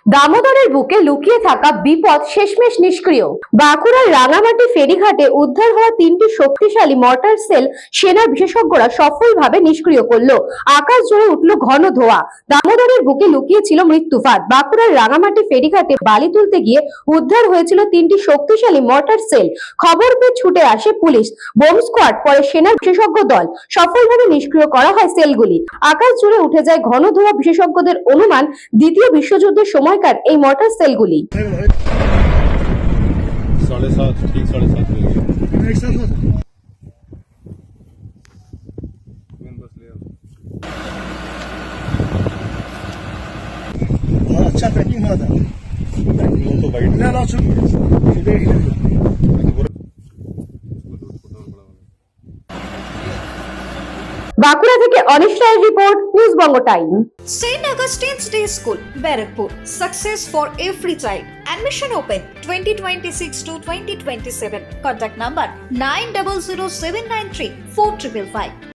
দামোদরের বুকে লুকিয়ে থাকা বিপদ শেষমেশ নিষ্ক্রিয়। বাঁকুড়ার রাঙামাটি ফেরিঘাটে উদ্ধার হওয়া 3টি শক্তিশালী মর্টার সেল সেনার বিশেষজ্ঞরা সফলভাবে নিষ্ক্রিয় করলো। আকাশ জুড়ে উঠল ঘন ধোঁয়া। দামোদরের বুকে লুকিয়ে ছিল মৃত্যুফাঁদ। বাঁকুড়ার রাঙামাটি ফেরিঘাটে বালি তুলতে গিয়ে উদ্ধার হয়েছিল 3টি শক্তিশালী মর্টার সেল। খবর পেয়ে ছুটে আসে পুলিশ, বোম স্কোয়াড, পরে সেনার বিশেষজ্ঞ দল। সফলভাবে নিষ্ক্রিয় করা হয় সেলগুলি। আকাশ জুড়ে উঠে যায় ঘন ধোঁয়া। বিশেষজ্ঞদের অনুমান, দ্বিতীয় বিশ্বযুদ্ধের সময়কার এই মর্টার সেলগুলি। 7:30 ठीक 7:30 बजे एक साथ में बस ले आओ। हाँ, अच्छा पैकिंग हुआ था। वो तो वाइट ना ना বাঁকুড়া থেকে অনিশ রায়ের report, news Banga time. St. Augustine's Day School, Barrackpur. Success for every child. Admission open 2026 to 2027. Contact number 900793 4555.